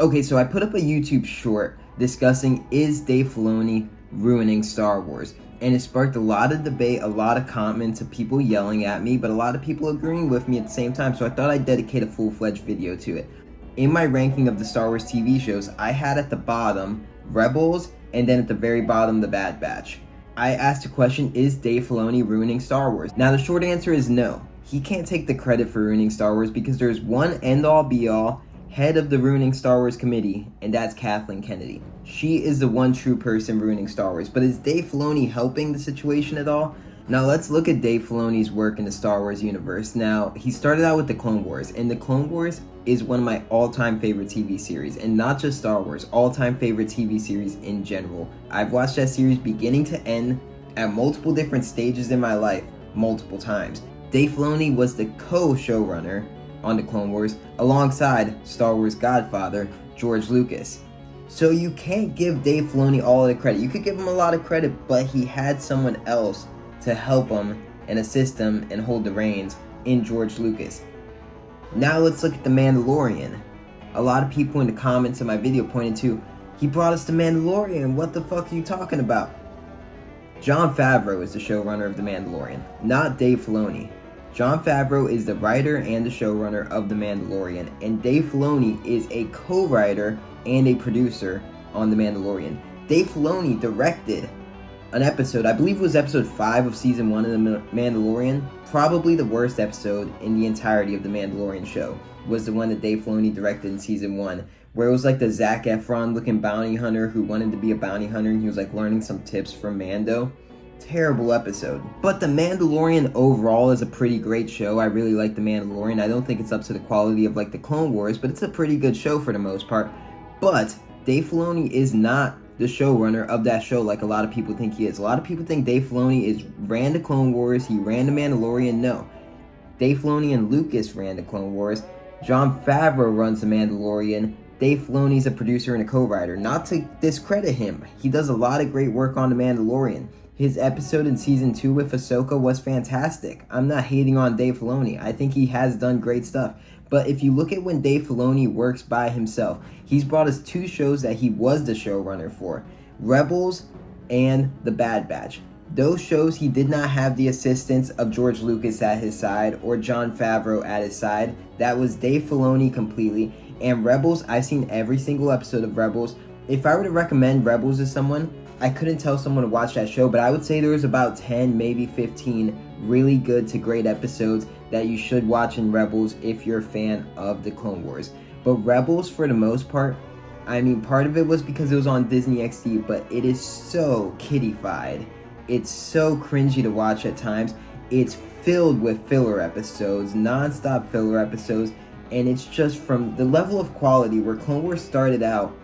Okay, so I put up a YouTube short discussing is Dave Filoni ruining Star Wars? And it sparked a lot of debate, a lot of comments of people yelling at me, but a lot of people agreeing with me at the same time, so I thought I'd dedicate a full-fledged video to it. In my ranking of the Star Wars TV shows, I had at the bottom Rebels, and then at the very bottom, The Bad Batch. I asked a question, is Dave Filoni ruining Star Wars? Now the short answer is no. He can't take the credit for ruining Star Wars because there's one end-all be-all head of the ruining Star Wars committee, and that's Kathleen Kennedy. She is the one true person ruining Star Wars. But is Dave Filoni helping the situation at all? Now let's look at Dave Filoni's work in the Star Wars universe. Now, he started out with the Clone Wars, and the Clone Wars is one of my all-time favorite TV series, and not just Star Wars, all-time favorite TV series in general. I've watched that series beginning to end at multiple different stages in my life, multiple times. Dave Filoni was the co-showrunner on the Clone Wars alongside Star Wars godfather George Lucas. So you can't give Dave Filoni all of the credit. You could give him a lot of credit, but he had someone else to help him and assist him and hold the reins in George Lucas. Now let's look at The Mandalorian. A lot of people in the comments of my video pointed to, he brought us The Mandalorian, what the fuck are you talking about? Jon Favreau is the showrunner of The Mandalorian, not Dave Filoni. Jon Favreau is the writer and the showrunner of The Mandalorian, and Dave Filoni is a co-writer and a producer on The Mandalorian. Dave Filoni directed an episode, I believe it was episode 5 of season 1 of The Mandalorian, probably the worst episode in the entirety of The Mandalorian show, was the one that Dave Filoni directed in season 1, where it was like the Zac Efron looking bounty hunter who wanted to be a bounty hunter, and he was like learning some tips from Mando. Terrible episode. But The Mandalorian overall is a pretty great show. I really like The Mandalorian. I don't think it's up to the quality of like the Clone Wars, but it's a pretty good show for the most part. But Dave Filoni is not the showrunner of that show like a lot of people think he is. A lot of people think Dave Filoni ran the Clone Wars, he ran The Mandalorian. No. Dave Filoni and Lucas ran the Clone Wars. Jon Favreau runs The Mandalorian. Dave Filoni's a producer and a co-writer. Not to discredit him, he does a lot of great work on The Mandalorian. His episode in season 2 with Ahsoka was fantastic. I'm not hating on Dave Filoni. I think he has done great stuff. But if you look at when Dave Filoni works by himself, he's brought us 2 shows that he was the showrunner for. Rebels and The Bad Batch. Those shows he did not have the assistance of George Lucas at his side or Jon Favreau at his side. That was Dave Filoni completely. And Rebels, I've seen every single episode of Rebels. If I were to recommend Rebels to someone, I couldn't tell someone to watch that show, but I would say there was about 10, maybe 15 really good to great episodes that you should watch in Rebels if you're a fan of the Clone Wars. But Rebels, for the most part, I mean, part of it was because it was on Disney XD, but it is so kiddified. It's so cringy to watch at times. It's filled with filler episodes, non-stop filler episodes, and it's just from the level of quality where Clone Wars started out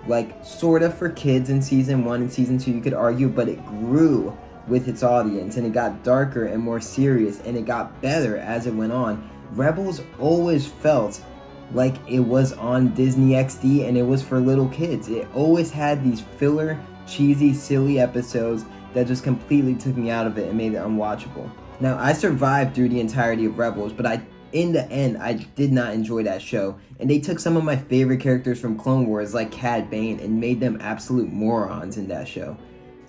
like sort of for kids in season 1 and season 2, you could argue, but it grew with its audience and it got darker and more serious and it got better as it went on. Rebels always felt like it was on Disney XD and it was for little kids. It always had these filler, cheesy, silly episodes that just completely took me out of it and made it unwatchable. Now, I survived through the entirety of Rebels, but in the end, I did not enjoy that show. And they took some of my favorite characters from Clone Wars, like Cad Bane, and made them absolute morons in that show.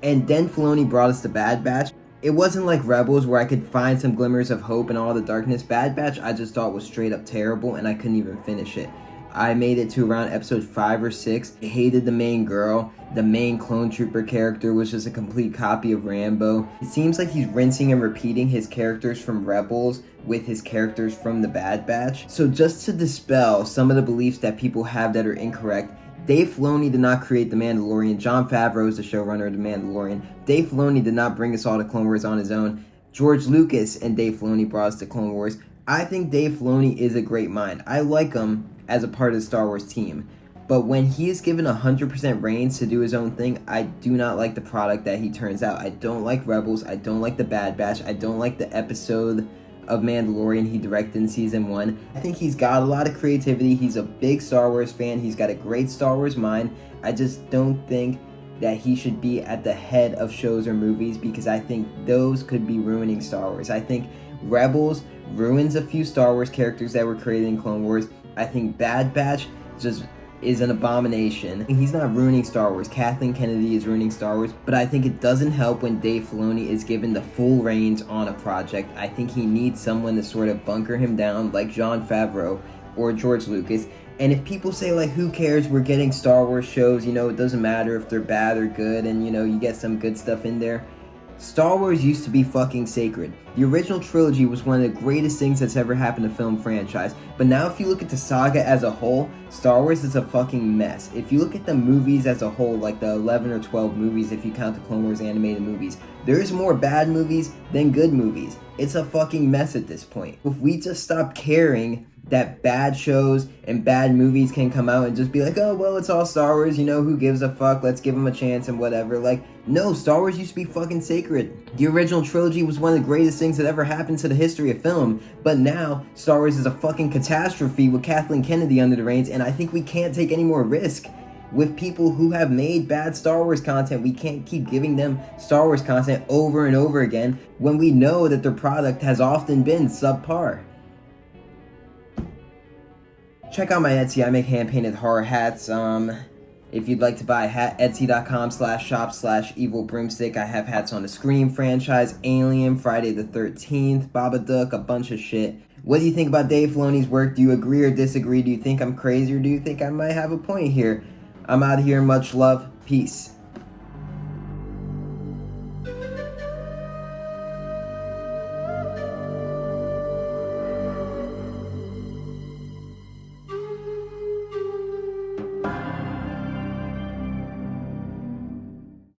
And then Filoni brought us The Bad Batch. It wasn't like Rebels where I could find some glimmers of hope in all the darkness. Bad Batch I just thought was straight up terrible, and I couldn't even finish it. I made it to around episode 5 or 6. I hated the main girl. The main clone trooper character was just a complete copy of Rambo. It seems like he's rinsing and repeating his characters from Rebels with his characters from The Bad Batch. So just to dispel some of the beliefs that people have that are incorrect, Dave Filoni did not create The Mandalorian. Jon Favreau is the showrunner of The Mandalorian. Dave Filoni did not bring us all to Clone Wars on his own. George Lucas and Dave Filoni brought us to Clone Wars. I think Dave Filoni is a great mind. I like him as a part of the Star Wars team. But when he is given 100% reins to do his own thing, I do not like the product that he turns out. I don't like Rebels. I don't like The Bad Batch. I don't like the episode of Mandalorian he directed in season 1. I think he's got a lot of creativity. He's a big Star Wars fan. He's got a great Star Wars mind. I just don't think that he should be at the head of shows or movies because I think those could be ruining Star Wars. I think Rebels ruins a few Star Wars characters that were created in Clone Wars. I think Bad Batch just is an abomination. He's not ruining Star Wars. Kathleen Kennedy is ruining Star Wars, but I think it doesn't help when Dave Filoni is given the full reins on a project. I think he needs someone to sort of bunker him down, like Jon Favreau or George Lucas. And if people say, like, who cares, we're getting Star Wars shows, you know, it doesn't matter if they're bad or good, and, you know, you get some good stuff in there. Star Wars used to be fucking sacred. The original trilogy was one of the greatest things that's ever happened to film franchise. But now if you look at the saga as a whole, Star Wars is a fucking mess. If you look at the movies as a whole, like the 11 or 12 movies if you count the Clone Wars animated movies, there's more bad movies than good movies. It's a fucking mess at this point. If we just stop caring that bad shows and bad movies can come out and just be like, oh, well, it's all Star Wars, you know, who gives a fuck, let's give them a chance and whatever. Like, no, Star Wars used to be fucking sacred. The original trilogy was one of the greatest things that ever happened to the history of film, but now Star Wars is a fucking catastrophe with Kathleen Kennedy under the reins, and I think we can't take any more risk with people who have made bad Star Wars content. We can't keep giving them Star Wars content over and over again when we know that their product has often been subpar. Check out my Etsy. I make hand-painted horror hats. If you'd like to buy a hat, etsy.com/shop/evilbroomstick. I have hats on the Scream franchise, Alien, Friday the 13th, Babadook, a bunch of shit. What do you think about Dave Filoni's work? Do you agree or disagree? Do you think I'm crazy, or do you think I might have a point here? I'm out of here. Much love. Peace.